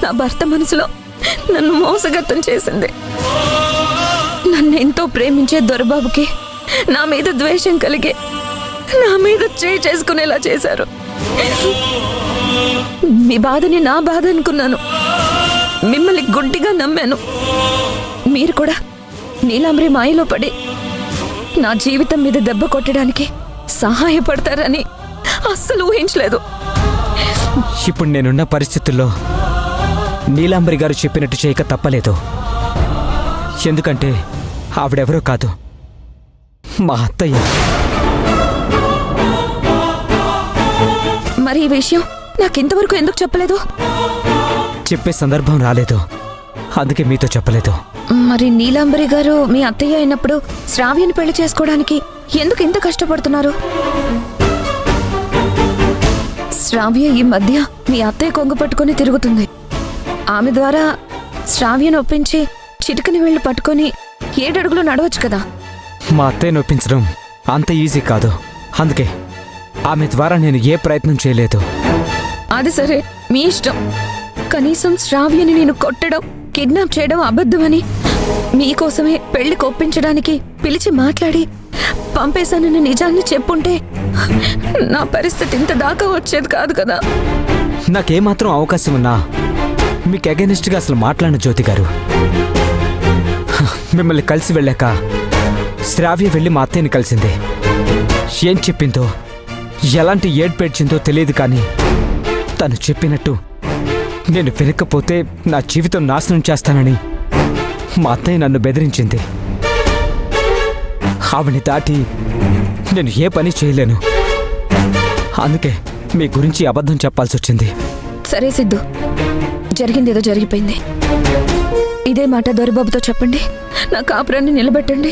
నా భర్త మనసులో నన్ను మోసగత్తం చేసింది. నన్ను ఎంతో ప్రేమించే దొరబాబుకి నా మీద ద్వేషం కలిగి నా మీద చేసుకునేలా చేశారు. మీ బాధని నా బాధ అనుకున్నాను, మిమ్మల్ని గుడ్డిగా నమ్మాను. మీరు కూడా నీలాంబరి మాయలో పడి నా జీవితం మీద దెబ్బ కొట్టడానికి సహాయపడతారని అస్సలు ఊహించలేదు. ఇప్పుడు నేనున్న పరిస్థితుల్లో నీలాంబరి గారు చెప్పినట్టు చేయక తప్పలేదు. ఎందుకంటే ఆవిడెవరో కాదు, మా అత్తయ్య. మరి ఈ విషయం నాకింతవరకు ఎందుకు చెప్పలేదు? చెప్పే సందర్భం రాలేదు, అందుకే మీతో చెప్పలేదు. మరి నీలాంబరి గారు మీ అత్తయ్య అయినప్పుడు శ్రావ్యని పెళ్లి చేసుకోవడానికి ఎందుకు ఇంత కష్టపడుతున్నారు? శ్రావ్య ఈ మధ్య మీ అత్తయ్య కొంగు పట్టుకొని తిరుగుతుంది. ఆమె ద్వారా శ్రావ్యను ఒప్పించి చిటికని వెళ్ళి పట్టుకొని 7 అడుగులు నడవచ్చు కదా. మా అత్తయ్యను ఒప్పించడం అంత ఈజీ కాదు, అందుకే ఆమె ద్వారా నేను ఏ ప్రయత్నం చేయలేదు. అది సరే, మీ ఇష్టం. కనీసం శ్రావ్యని నేను కొట్టడం, కిడ్నాప్ చేయడం అబద్ధమని మీకోసమే పెళ్లికి ఒప్పించడానికి పిలిచి మాట్లాడి పంపేశానన్న నిజాన్ని చెప్పుంటే నా పరిస్థితి ఇంత దాకా వచ్చేది కాదు కదా. నాకేమాత్రం అవకాశం ఉన్నా మీకు అగెనిస్ట్గా అసలు మాట్లాడిన జ్యోతి గారు. మిమ్మల్ని కలిసి వెళ్ళాక శ్రావ్య వెళ్ళి మా అత్తయ్యని కలిసింది. ఏం చెప్పిందో, ఎలాంటి ఏడ్పేడ్చిందో తెలియదు, కానీ తను చెప్పినట్టు నేను వెనక్కపోతే నా జీవితం నాశనం చేస్తానని మా అత్తయ్య నన్ను బెదిరించింది. ఆవిని దాటి నేను ఏ పని చేయలేను, అందుకే మీ గురించి అబద్ధం చెప్పాల్సి వచ్చింది. సరే సిద్ధు, జరిగిందేదో జరిగిపోయింది. ఇదే మాట దొరబాబుతో చెప్పండి, నా కాపురాన్ని నిలబెట్టండి.